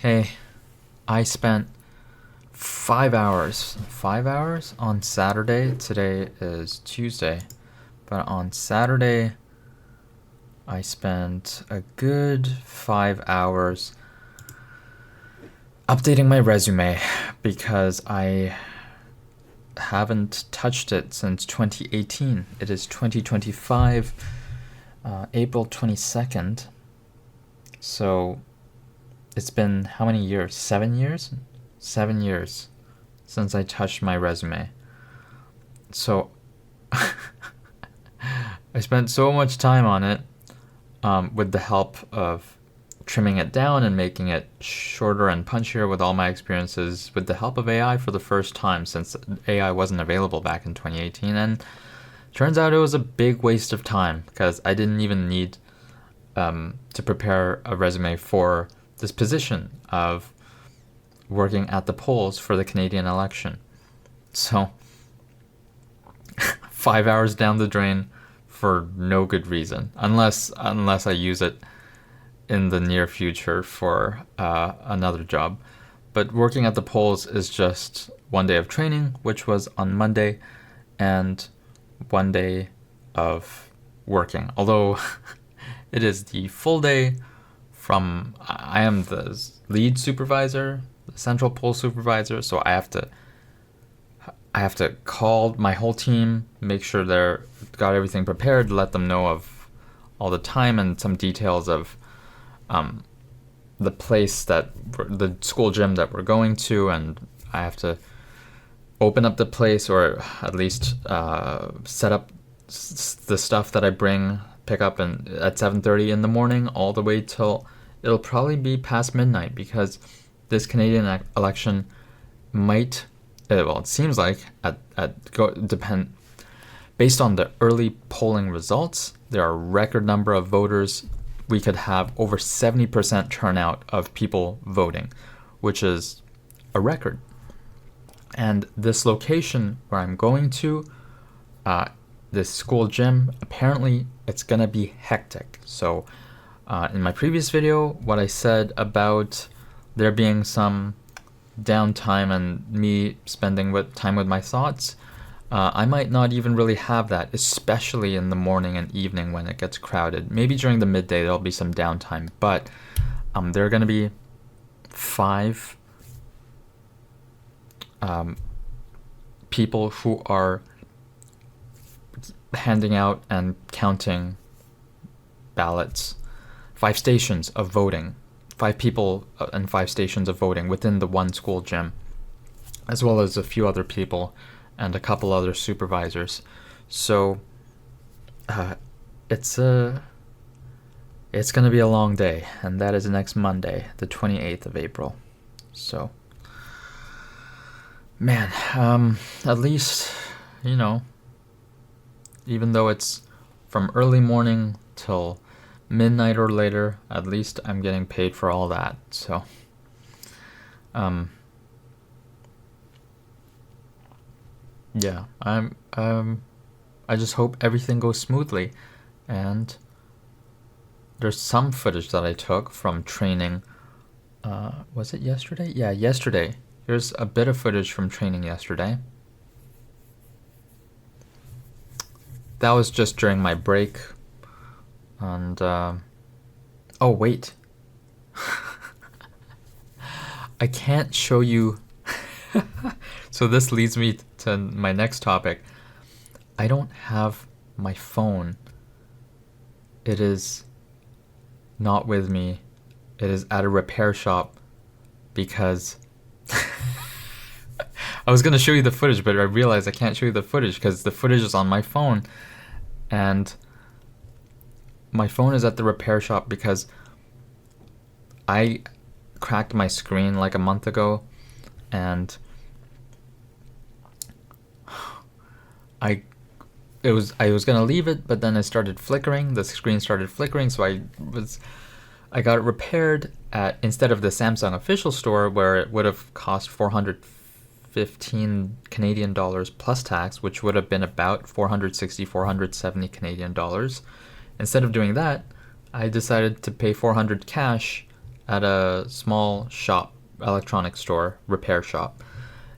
Hey, I spent 5 hours on Saturday. Today is Tuesday, but on Saturday, I spent a good 5 hours updating my resume because I haven't touched it since 2018. It is 2025, April 22nd. So it's been how many years? 7 years? 7 years since I touched my resume. So I spent so much time on it with the help of trimming it down and making it shorter and punchier with all my experiences with the help of AI for the first time since AI wasn't available back in 2018. And turns out it was a big waste of time because I didn't even need to prepare a resume for this position of working at the polls for the Canadian election. So 5 hours down the drain for no good reason, unless I use it in the near future for another job. But working at the polls is just one day of training, which was on Monday, and one day of working. Although it is the full day from I am the lead supervisor, the central poll supervisor, so I have to call my whole team, make sure they're got everything prepared, let them know of all the time and some details of the place the school gym that we're going to, and I have to open up the place or at least set up the stuff that I pick up at 7:30 in the morning all the way till it'll probably be past midnight because this Canadian election might, well, it seems like depend based on the early polling results, there are a record number of voters. We could have over 70% turnout of people voting, which is a record. And this location where I'm going to, this school gym, apparently it's gonna be hectic. So in my previous video, what I said about there being some downtime and me spending time with my thoughts, I might not even really have that, especially in the morning and evening when it gets crowded. Maybe during the midday there'll be some downtime, but there are going to be 5 people who are handing out and counting ballots. 5 stations of voting. 5 people and 5 stations of voting within the one school gym, as well as a few other people and a couple other supervisors. So it's going to be a long day, and that is next Monday, the 28th of April. So, man, at least, even though it's from early morning till midnight or later, at least I'm getting paid for all that. So yeah, I just hope everything goes smoothly. And there's some footage that I took from training. Was it yesterday? Yeah, yesterday. Here's a bit of footage from training yesterday. That was just during my break. And oh wait, I can't show you. So this leads me to my next topic. I don't have my phone. It is not with me. It is at a repair shop because I was going to show you the footage, but I realized I can't show you the footage because the footage is on my phone, and my phone is at the repair shop because I cracked my screen like a month ago, and I was gonna leave it, but then it started flickering. The screen started flickering, so I got it repaired at, instead of the Samsung official store where it would have cost 415 Canadian dollars plus tax, which would have been about 470 Canadian dollars. Instead of doing that, I decided to pay 400 cash at a small shop, electronic store, repair shop.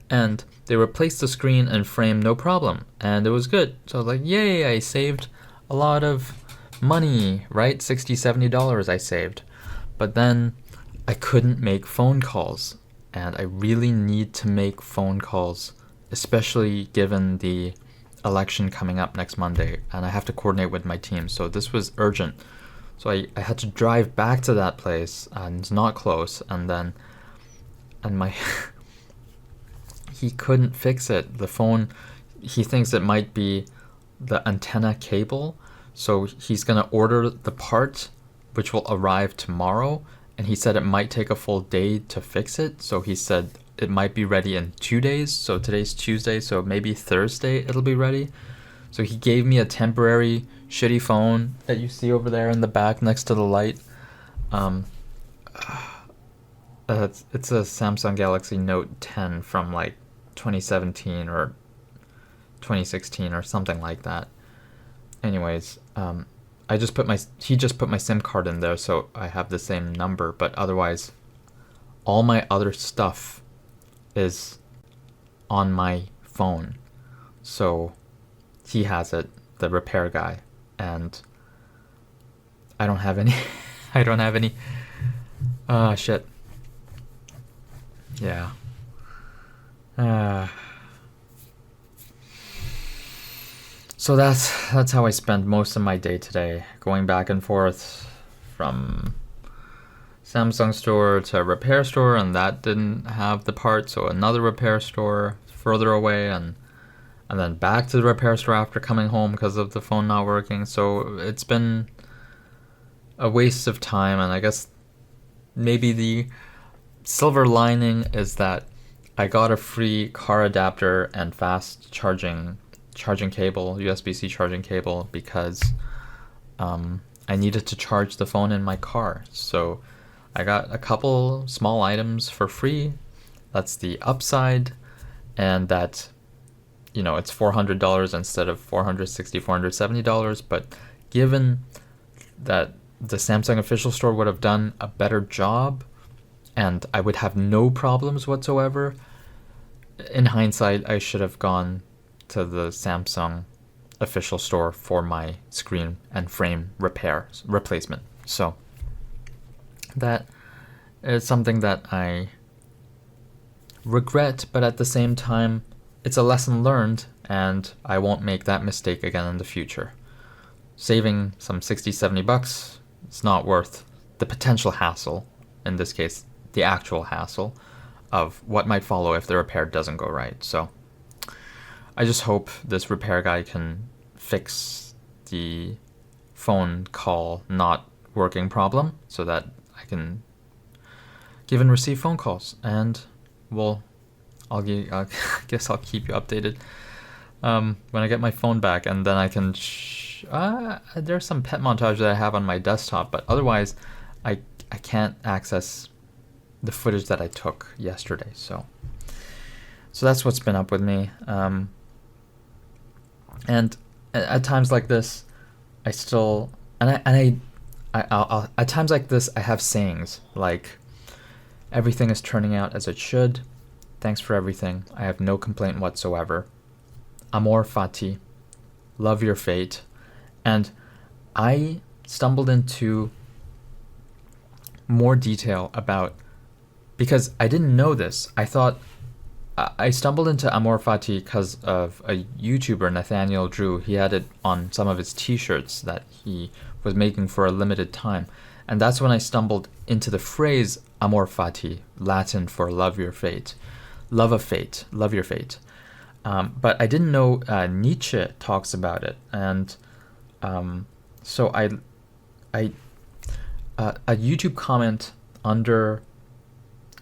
And they replaced the screen and frame, no problem. And it was good. So I was like, yay, I saved a lot of money, right? $60, $70 I saved. But then I couldn't make phone calls. And I really need to make phone calls, especially given the election coming up next Monday. And I have to coordinate with my team. So this was urgent. So I had to drive back to that place, and it's not close. And my he couldn't fix it. The phone, he thinks it might be the antenna cable. So he's going to order the part, which will arrive tomorrow. And he said it might take a full day to fix it. So he said it might be ready in 2 days. So today's Tuesday, so maybe Thursday it'll be ready. So he gave me a temporary shitty phone that you see over there in the back next to the light. It's a Samsung Galaxy Note 10 from like 2017 or 2016 or something like that. Anyways, he just put my SIM card in there, so I have the same number, but otherwise all my other stuff is on my phone. So he has it, the repair guy, and I don't have any shit. Yeah. So that's how I spent most of my day today, going back and forth from Samsung store to repair store, and that didn't have the part, so another repair store further away, and then back to the repair store after coming home because of the phone not working. So it's been a waste of time, and I guess maybe the silver lining is that I got a free car adapter and fast charging cable, USB-C charging cable, because I needed to charge the phone in my car. So I got a couple small items for free. That's the upside, and that, it's $400 instead of $460, $470. But given that the Samsung official store would have done a better job and I would have no problems whatsoever, in hindsight, I should have gone to the Samsung official store for my screen and frame replacement. So that is something that I regret, but at the same time, it's a lesson learned, and I won't make that mistake again in the future. Saving some $60-$70, it's not worth the potential hassle, in this case, the actual hassle of what might follow if the repair doesn't go right. So I just hope this repair guy can fix the phone call not working problem so that I can give and receive phone calls. And I guess I'll keep you updated when I get my phone back, and then I can there's some pet montage that I have on my desktop, but otherwise I can't access the footage that I took yesterday. So that's what's been up with me. And at times like this, I'll at times like this I have sayings like, everything is turning out as it should. Thanks for everything. I have no complaint whatsoever. Amor, fati. Love your fate. And I stumbled into more detail because I didn't know this. I thought I stumbled into Amor Fati because of a YouTuber, Nathaniel Drew. He had it on some of his t-shirts that he was making for a limited time. And that's when I stumbled into the phrase Amor Fati, Latin for love your fate. Love of fate, love your fate. But I didn't know Nietzsche talks about it. And so a YouTube comment under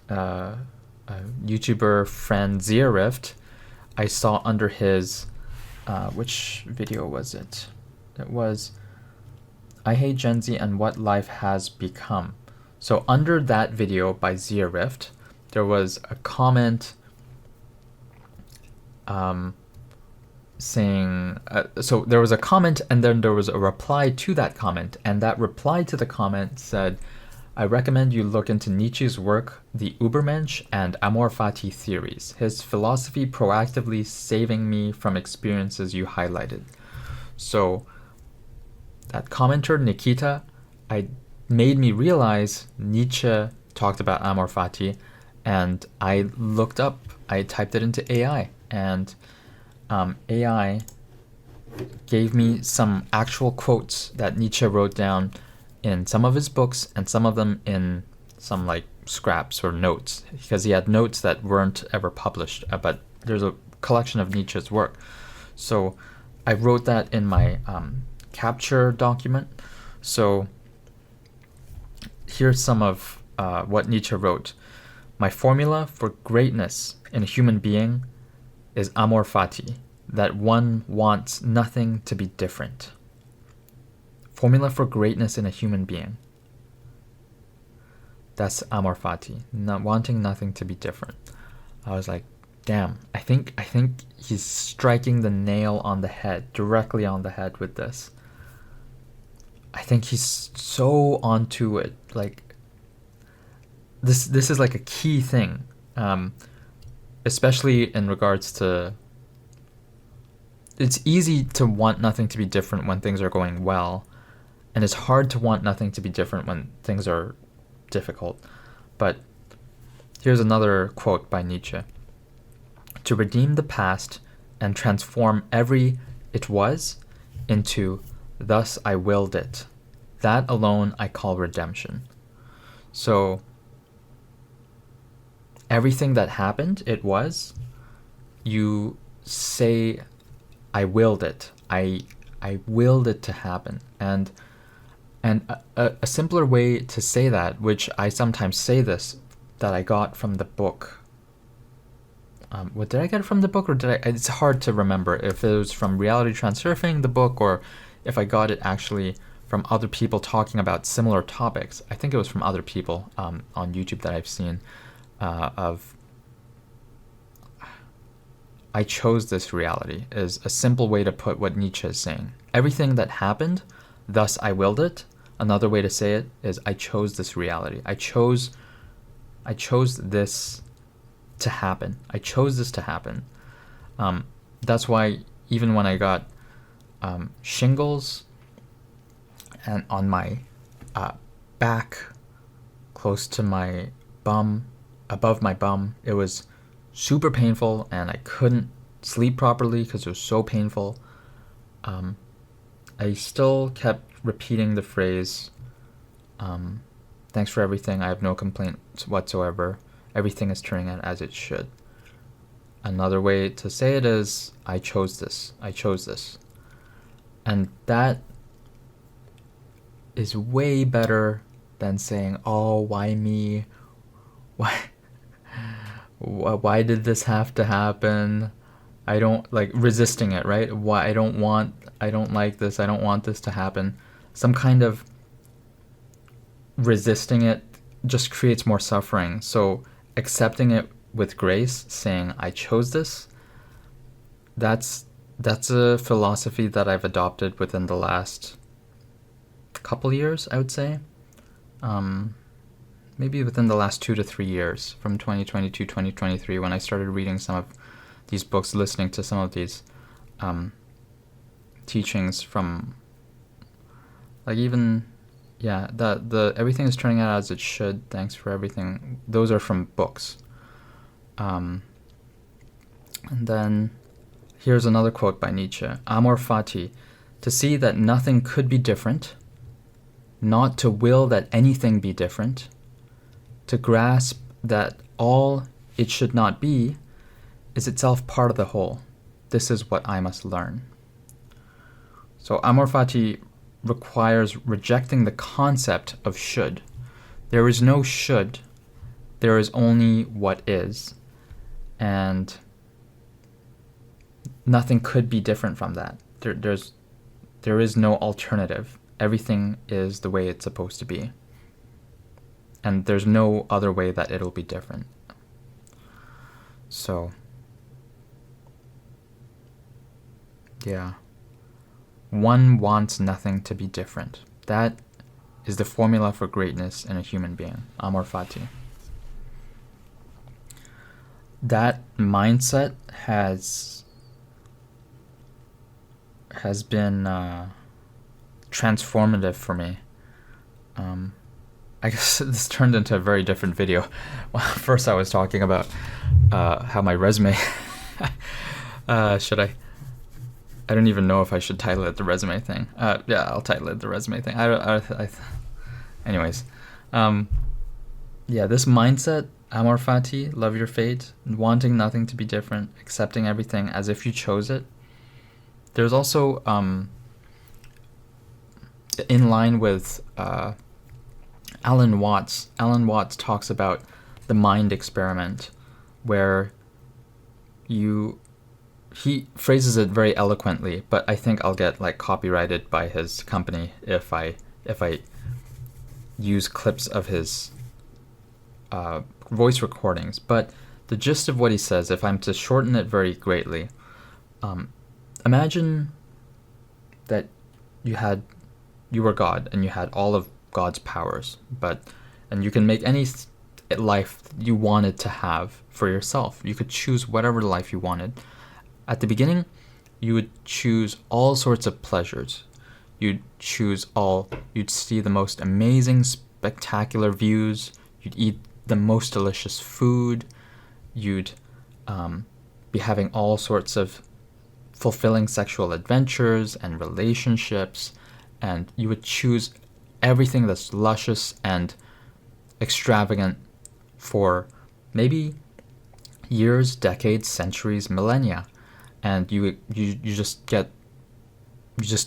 a YouTuber friend Rift, I saw under his which video was it? It was I Hate Gen Z and What Life Has Become. So under that video by Rift, there was a comment saying so there was a comment and then there was a reply to that comment, and that reply to the comment said, I recommend you look into Nietzsche's work, The Übermensch and Amor fati theories. His philosophy proactively saving me from experiences you highlighted. So that commenter, Nikita, I made me realize Nietzsche talked about Amor fati, and I typed it into AI, and AI gave me some actual quotes that Nietzsche wrote down in some of his books and some of them in some like scraps or notes, because he had notes that weren't ever published, but there's a collection of Nietzsche's work. So I wrote that in my capture document. So here's some of what Nietzsche wrote. My formula for greatness in a human being is amor fati, that one wants nothing to be different. Formula for greatness in a human being. That's amor fati, not wanting nothing to be different. I was like, damn, I think he's striking the nail on the head, directly on the head with this. I think he's so onto it. Like, this is like a key thing, especially in regards to. It's easy to want nothing to be different when things are going well, and it's hard to want nothing to be different when things are difficult. But here's another quote by Nietzsche. To redeem the past and transform every it was into thus I willed it. That alone I call redemption. So everything that happened, it was, you say, I willed it. I willed it to happen. And a simpler way to say that, which I sometimes say this, that I got from the book. What did I get from the book, or did I? It's hard to remember if it was from Reality Transurfing, the book, or if I got it actually from other people talking about similar topics. I think it was from other people on YouTube that I've seen of. I chose this reality is a simple way to put what Nietzsche is saying. Everything that happened, thus I willed it. Another way to say it is I chose this reality. I chose this to happen. I chose this to happen. That's why even when I got shingles and on my back, close to my bum, above my bum, it was super painful, and I couldn't sleep properly because it was so painful. I still kept repeating the phrase, thanks for everything, I have no complaints whatsoever, everything is turning out as it should. Another way to say it is, I chose this. And that is way better than saying, oh, why me? Why did this have to happen? I don't like resisting it, right? Why I don't like this, I don't want this to happen. Some kind of resisting it just creates more suffering. So accepting it with grace, saying I chose this, that's a philosophy that I've adopted within the last couple years, I would say. Maybe within the last 2 to 3 years, from 2022, 2023, when I started reading some of these books, listening to some of these teachings from, like, even, the everything is turning out as it should, thanks for everything. Those are from books. And then here's another quote by Nietzsche. Amor fati, to see that nothing could be different, not to will that anything be different, to grasp that all it should not be is itself part of the whole. This is what I must learn. So amor fati requires rejecting the concept of should. There is no should. There is only what is. And nothing could be different from that. There is no alternative. Everything is the way it's supposed to be. And there's no other way that it'll be different. So, yeah. One wants nothing to be different. That is the formula for greatness in a human being. Amor fati. That mindset has been transformative for me. I guess this turned into a very different video. Well, first I was talking about how my resume should I don't even know if I should title it the resume thing. Yeah, I'll title it the resume thing. Anyways, yeah, this mindset, amor fati, love your fate, wanting nothing to be different, accepting everything as if you chose it. There's also, in line with Alan Watts talks about the mind experiment, where he phrases it very eloquently, but I think I'll get like copyrighted by his company if I use clips of his voice recordings. But the gist of what he says, if I'm to shorten it very greatly, imagine that you were God and you had all of God's powers, and you can make any life you wanted to have for yourself. You could choose whatever life you wanted. At the beginning, you would choose all sorts of pleasures. You'd see the most amazing, spectacular views. You'd eat the most delicious food. You'd be having all sorts of fulfilling sexual adventures and relationships, and you would choose everything that's luscious and extravagant for maybe years, decades, centuries, millennia. And you just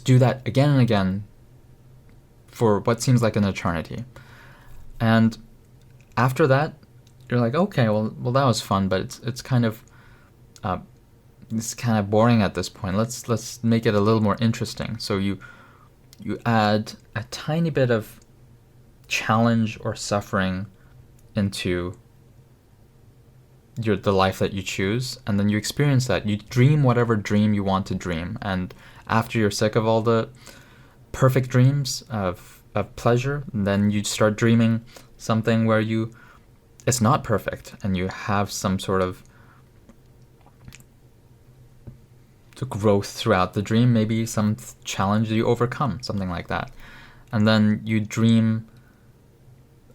do that again and again for what seems like an eternity. And after that, you're like, okay, well that was fun, but it's kind of boring at this point. Let's make it a little more interesting. So you add a tiny bit of challenge or suffering into the life that you choose, and then you experience that. You dream whatever dream you want to dream, and after you're sick of all the perfect dreams of pleasure, then you start dreaming something where it's not perfect, and you have some sort of growth throughout the dream, maybe some challenge that you overcome, something like that. And then you dream,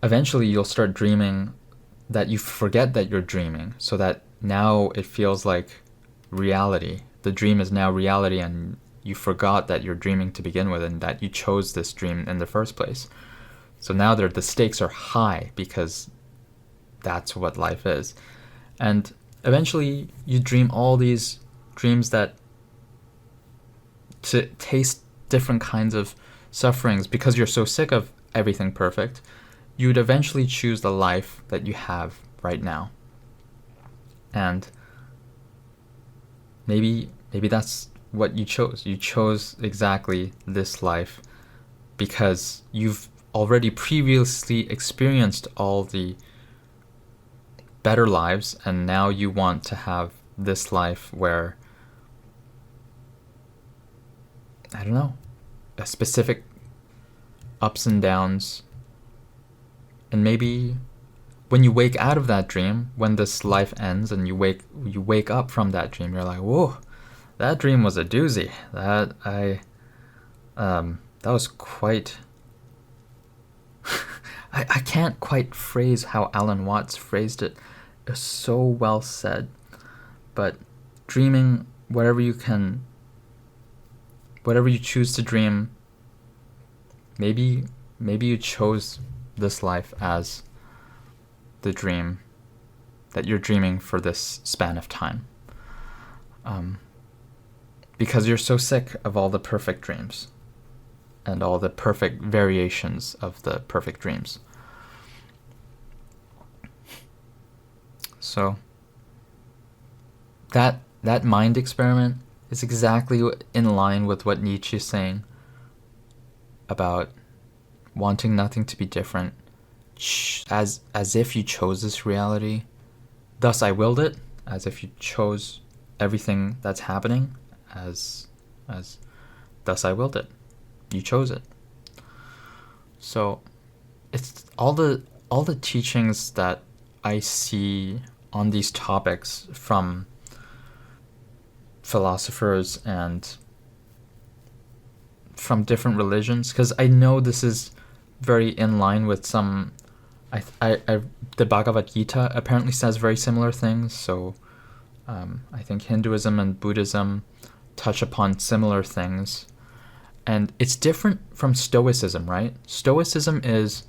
eventually you'll start dreaming that you forget that you're dreaming, so that now it feels like reality. The dream is now reality, and you forgot that you're dreaming to begin with, and that you chose this dream in the first place. So now the stakes are high, because that's what life is. And eventually you dream all these dreams that to taste different kinds of sufferings, because you're so sick of everything perfect. You would eventually choose the life that you have right now. And maybe that's what you chose. You chose exactly this life because you've already previously experienced all the better lives, and now you want to have this life where, I don't know, a specific ups and downs. And maybe when you wake out of that dream, when this life ends and you wake up from that dream, you're like, whoa, that dream was a doozy. That was quite I can't quite phrase how Alan Watts phrased it. It's so well said. But dreaming whatever you choose to dream, maybe you chose this life as the dream that you're dreaming for this span of time. Because you're so sick of all the perfect dreams and all the perfect variations of the perfect dreams. So that mind experiment is exactly in line with what Nietzsche is saying about wanting nothing to be different, as if you chose this reality. Thus I willed it, as if you chose everything that's happening, as thus I willed it. You chose it. So it's all the teachings that I see on these topics from philosophers and from different religions, because I know this is very in line with some. The Bhagavad Gita apparently says very similar things. So I think Hinduism and Buddhism touch upon similar things, and it's different from Stoicism, right? Stoicism is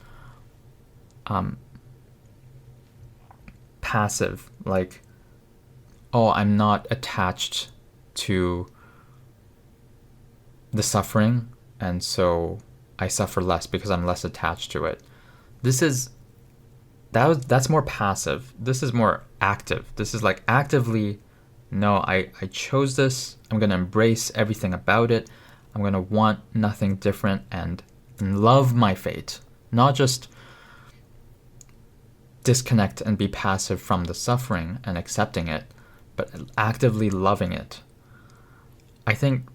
passive, like, oh, I'm not attached to the suffering, and so I suffer less because I'm less attached to it. That's more passive. This is more active. This is like actively, no, I chose this. I'm gonna embrace everything about it. I'm gonna want nothing different and love my fate, not just disconnect and be passive from the suffering and accepting it, but actively loving it. I think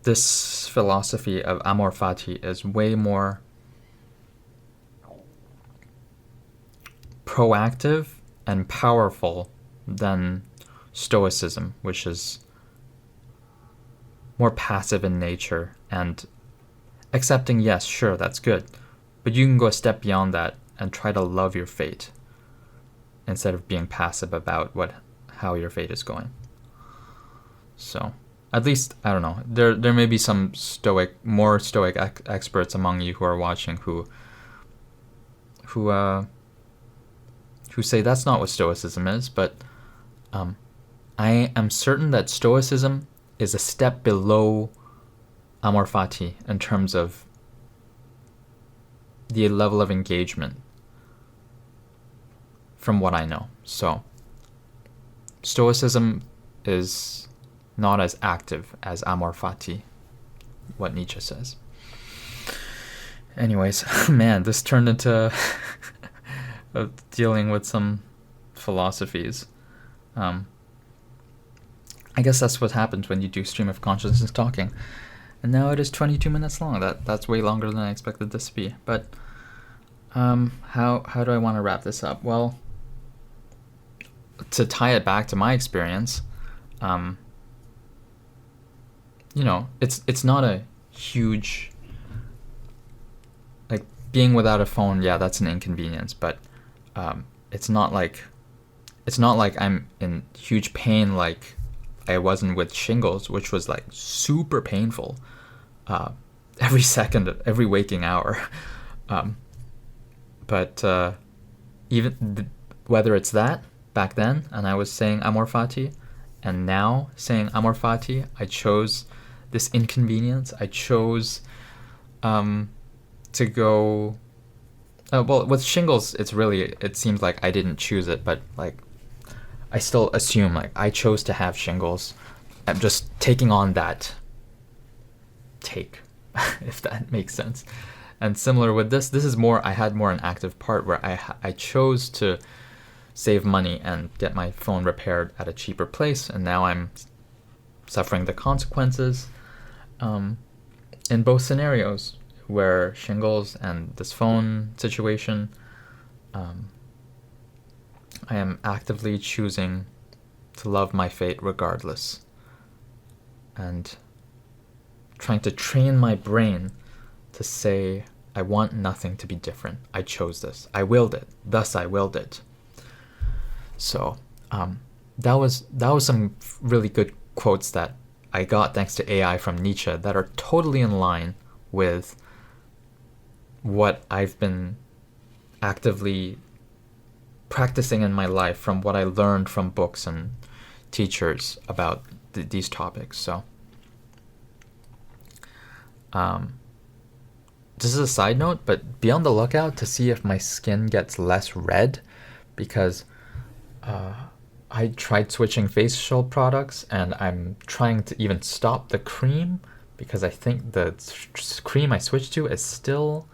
this philosophy of Amor fati is way more proactive and powerful than Stoicism, which is more passive in nature and accepting, yes, sure, that's good, but you can go a step beyond that and try to love your fate instead of being passive about how your fate is going. So, at least, I don't know, there may be some more stoic experts among you who are watching who say that's not what Stoicism is, but I am certain that Stoicism is a step below Amor fati in terms of the level of engagement, from what I know. So, Stoicism is not as active as Amor fati, what Nietzsche says. Anyways, man, this turned into dealing with some philosophies. I guess that's what happens when you do stream of consciousness talking. And now it is 22 minutes long. That's way longer than I expected this to be. But how do I want to wrap this up? Well, to tie it back to my experience, it's not a huge, like, being without a phone. Yeah, that's an inconvenience, but it's not like I'm in huge pain like I wasn't with shingles, which was like super painful every second of every waking hour. But whether it's that back then and I was saying Amor fati, and now saying Amor fati, I chose this inconvenience. I chose to go. Well, with shingles, it seems like I didn't choose it, but like I still assume like I chose to have shingles. I'm just taking on that take, if that makes sense. And similar with this is more, I had more an active part where I chose to save money and get my phone repaired at a cheaper place, and now I'm suffering the consequences in both scenarios, where shingles and this phone situation, I am actively choosing to love my fate regardless, and trying to train my brain to say, I want nothing to be different. I chose this. I willed it. Thus I willed it. So that was some really good quotes that I got thanks to AI from Nietzsche that are totally in line with what I've been actively practicing in my life, from what I learned from books and teachers about these topics. So this is a side note, but be on the lookout to see if my skin gets less red, because I tried switching facial products, and I'm trying to even stop the cream because I think the cream I switched to is still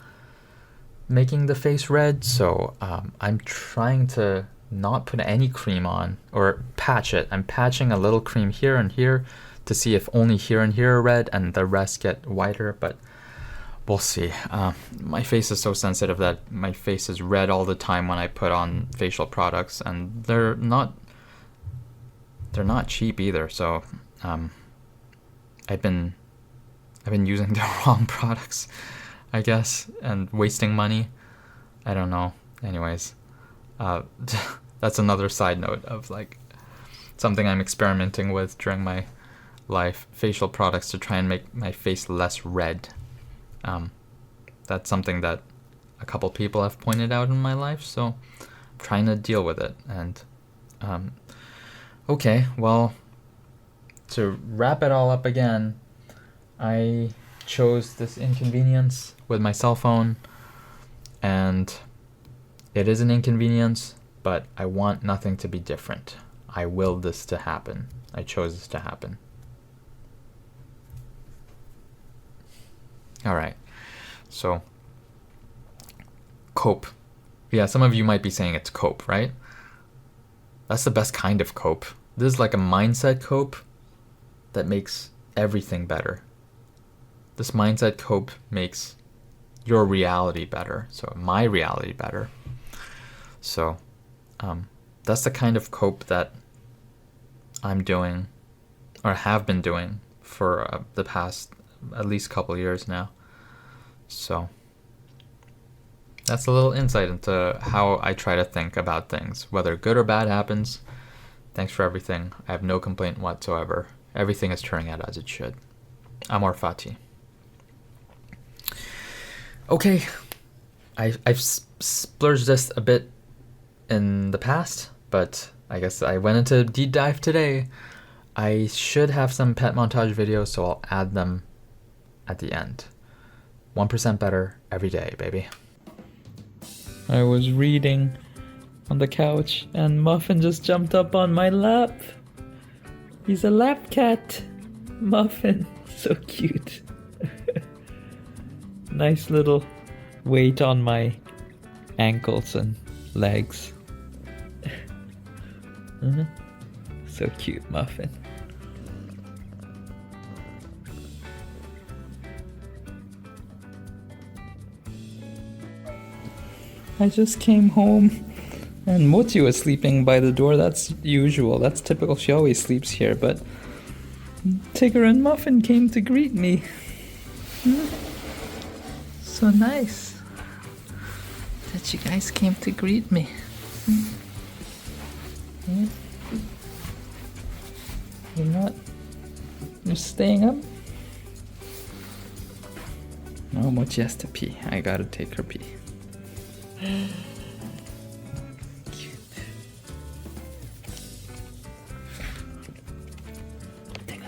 making the face red. So I'm trying to not put any cream on or patch it. I'm patching a little cream here and here to see if only here and here are red and the rest get whiter. But we'll see. My face is so sensitive that my face is red all the time when I put on facial products, and they're not cheap either. So I've been using the wrong products, I guess, and wasting money. I don't know. Anyways, that's another side note of like something I'm experimenting with during my life, facial products to try and make my face less red. That's something that a couple people have pointed out in my life, so I'm trying to deal with it. And okay, well, to wrap it all up again, I chose this inconvenience with my cell phone, and it is an inconvenience, but I want nothing to be different. I willed this to happen. I chose this to happen. All right, so cope. Yeah, some of you might be saying it's cope, right? That's the best kind of cope. This is like a mindset cope that makes everything better. This mindset cope makes your reality better, so my reality better. So that's the kind of cope that I'm doing, or have been doing, for the past at least couple years now. So that's a little insight into how I try to think about things. Whether good or bad happens, thanks for everything. I have no complaint whatsoever. Everything is turning out as it should. Amor fati. Okay, I've splurged this a bit in the past, but I guess I went into a deep dive today. I should have some pet montage videos, so I'll add them at the end. 1% better every day, baby. I was reading on the couch and Muffin just jumped up on my lap. He's a lap cat. Muffin, so cute. Nice little weight on my ankles and legs. So cute, Muffin. I just came home and Moti was sleeping by the door. That's usual. That's typical. She always sleeps here, but Tigger and Muffin came to greet me. So nice that you guys came to greet me. Yeah. You're staying up? No, Mochi has to pee. I gotta take her pee. Cute. Take